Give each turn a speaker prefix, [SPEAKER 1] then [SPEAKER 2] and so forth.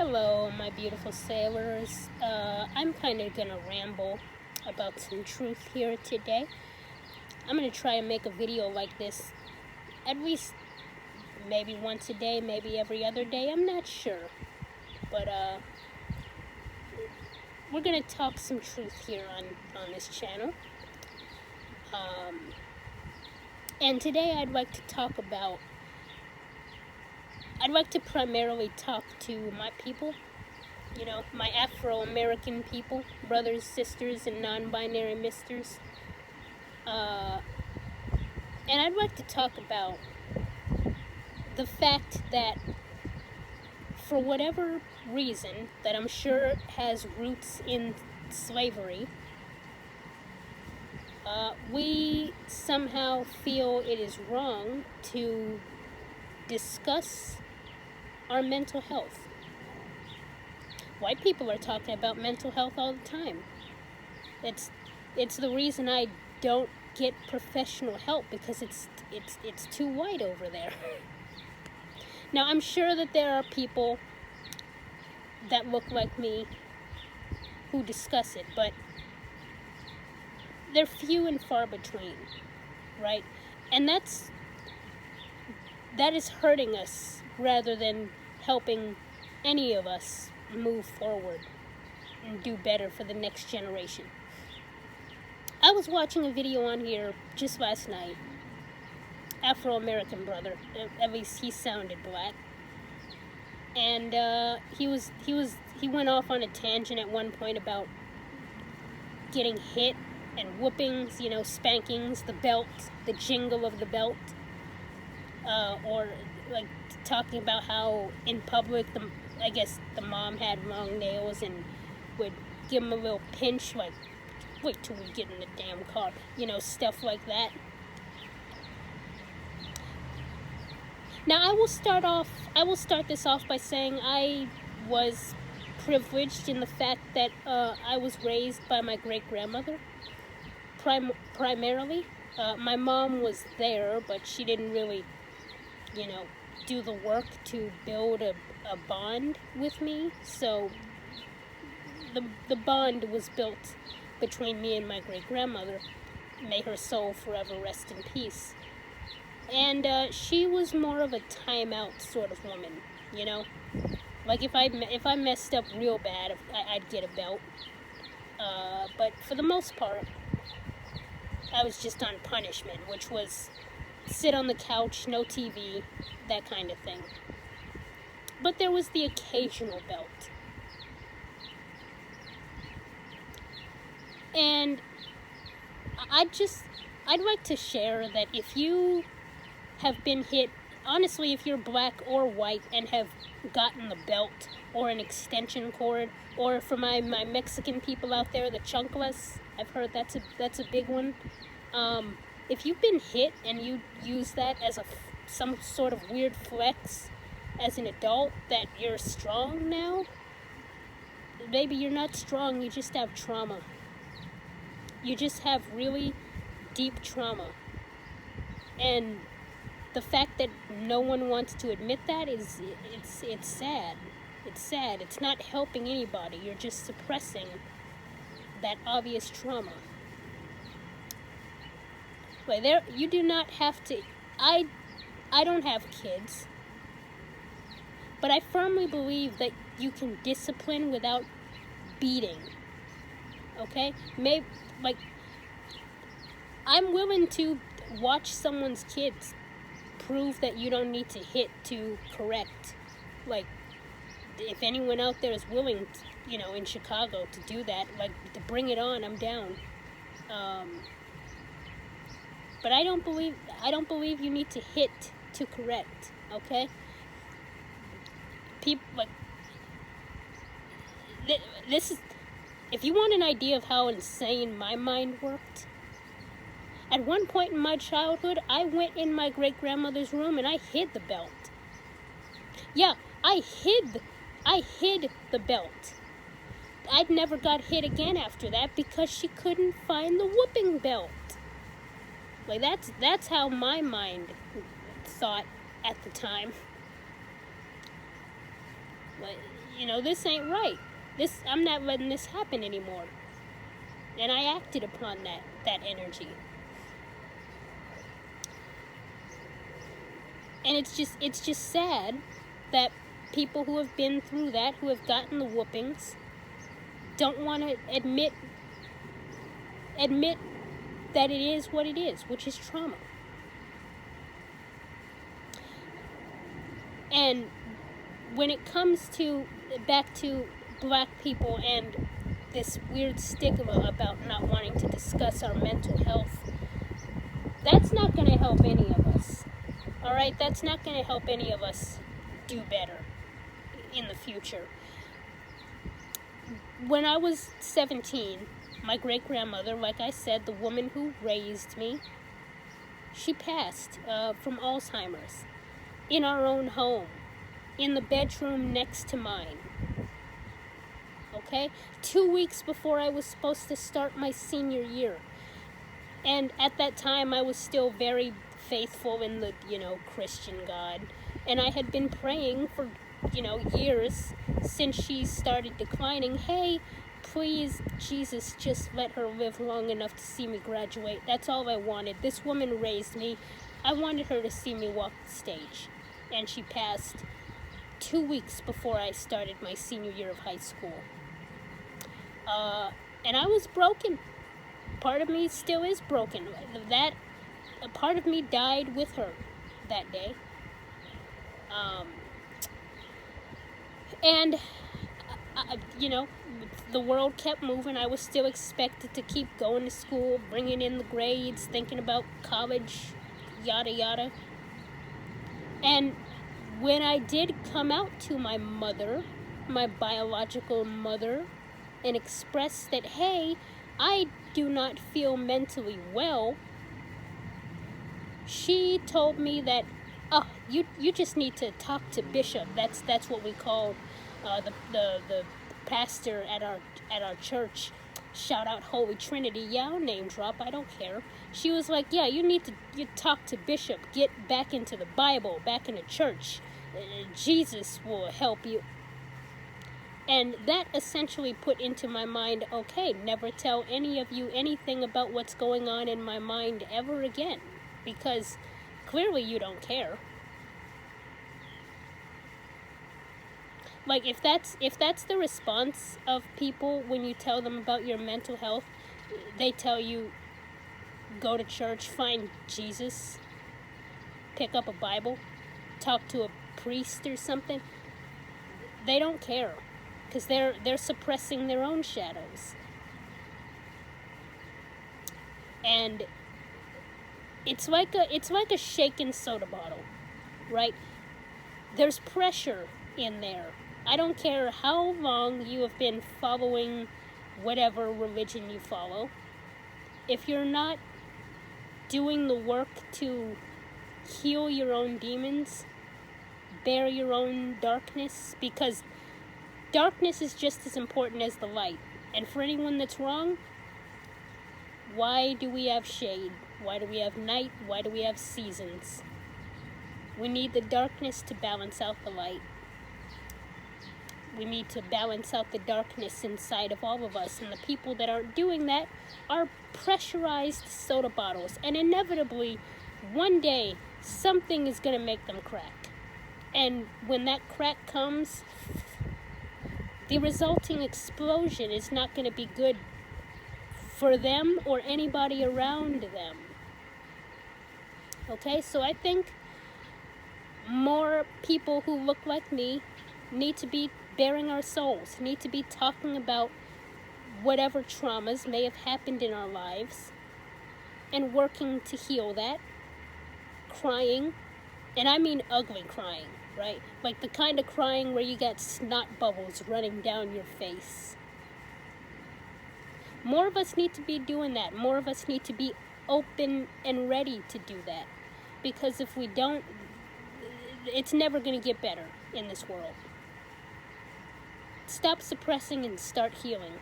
[SPEAKER 1] Hello, my beautiful sailors. I'm kind of gonna ramble about some truth here today. I'm gonna try and make a video like this at least maybe once a day, maybe every other day. I'm not sure. But we're gonna talk some truth here on this channel. And today I'd like to primarily talk to my people, my Afro-American people, brothers, sisters, and non-binary misters. And I'd like to talk about the fact that for whatever reason that I'm sure has roots in slavery, we somehow feel it is wrong to discuss our mental health. White people are talking about mental health all the time. It's the reason I don't get professional help, because it's too white over there. Now, I'm sure that there are people that look like me who discuss it, but they're few and far between, right? And that is hurting us rather than helping any of us move forward and do better for the next generation. I was watching a video on here just last night. Afro-American brother, at least he sounded black, and he went off on a tangent at one point about getting hit and whoopings, spankings, the belt, the jingle of the belt, or like talking about how in public, I guess the mom had long nails and would give him a little pinch, like, wait till we get in the damn car, stuff like that. Now, I will start this off by saying I was privileged in the fact that I was raised by my great-grandmother, primarily. My mom was there, but she didn't really, do the work to build a bond with me. So the bond was built between me and my great-grandmother. May her soul forever rest in peace. And she was more of a timeout sort of woman, Like if I messed up real bad, I'd get a belt. But for the most part, I was just on punishment, which was sit on the couch, no TV, that kind of thing. But there was the occasional belt. And I'd like to share that if you have been hit, honestly, if you're black or white and have gotten the belt or an extension cord, or for my Mexican people out there, the chanclas, I've heard that's a big one. If you've been hit and you use that as some sort of weird flex as an adult that you're strong now, maybe you're not strong, you just have trauma. You just have really deep trauma. And the fact that no one wants to admit that it's sad. It's sad. It's not helping anybody. You're just suppressing that obvious trauma. Like you do not have to. I don't have kids, but I firmly believe that you can discipline without beating. Okay? I'm willing to watch someone's kids prove that you don't need to hit to correct. Like, if anyone out there is willing, in Chicago to do that, to bring it on, I'm down. But I don't believe you need to hit to correct, okay? People, this is, if you want an idea of how insane my mind worked, at one point in my childhood, I went in my great-grandmother's room and I hid the belt. Yeah, I hid the belt. I'd never got hit again after that because she couldn't find the whooping belt. That's how my mind thought at the time. this ain't right. I'm not letting this happen anymore. And I acted upon that energy. And it's just sad that people who have been through that, who have gotten the whoopings, don't want to admit that it is what it is, which is trauma. And when it comes back to black people and this weird stigma about not wanting to discuss our mental health, that's not going to help any of us. All right, that's not going to help any of us do better in the future. When I was 17, my great-grandmother, like I said, the woman who raised me, she passed from Alzheimer's in our own home, in the bedroom next to mine. Okay? 2 weeks before I was supposed to start my senior year. And at that time, I was still very faithful in the, Christian God. And I had been praying for, years since she started declining. Hey, please, Jesus, just let her live long enough to see me graduate. That's all I wanted. This woman raised me. I wanted her to see me walk the stage. And she passed 2 weeks before I started my senior year of high school. And I was broken. Part of me still is broken. A part of me died with her that day. And the world kept moving. I was still expected to keep going to school, bringing in the grades, thinking about college, yada yada. And when I did come out to my mother, my biological mother, and express that, hey, I do not feel mentally well, she told me that, you just need to talk to Bishop. That's what we call the pastor at our church. Shout out Holy Trinity. Yeah, I'll name drop. I don't care. She was like, yeah, you need to talk to Bishop. Get back into the Bible, back into church. Jesus will help you. And that essentially put into my mind, okay, never tell any of you anything about what's going on in my mind ever again, because clearly you don't care. Like, if that's the response of people when you tell them about your mental health, they tell you, go to church, find Jesus, pick up a Bible, talk to a priest or something, they don't care. Because they're suppressing their own shadows. And it's like a shaken soda bottle, right? There's pressure in there. I don't care how long you have been following whatever religion you follow. If you're not doing the work to heal your own demons, bear your own darkness, because darkness is just as important as the light. And for anyone that's wrong, why do we have shade? Why do we have night? Why do we have seasons? We need the darkness to balance out the light. We need to balance out the darkness inside of all of us. And the people that aren't doing that are pressurized soda bottles. And inevitably, one day, something is going to make them crack. And when that crack comes, the resulting explosion is not going to be good for them or anybody around them. Okay, so I think more people who look like me need to be bearing our souls, need to be talking about whatever traumas may have happened in our lives and working to heal that, crying, and I mean ugly crying, right? Like the kind of crying where you got snot bubbles running down your face. More of us need to be doing that. More of us need to be open and ready to do that. Because if we don't, it's never going to get better in this world. Stop suppressing and start healing.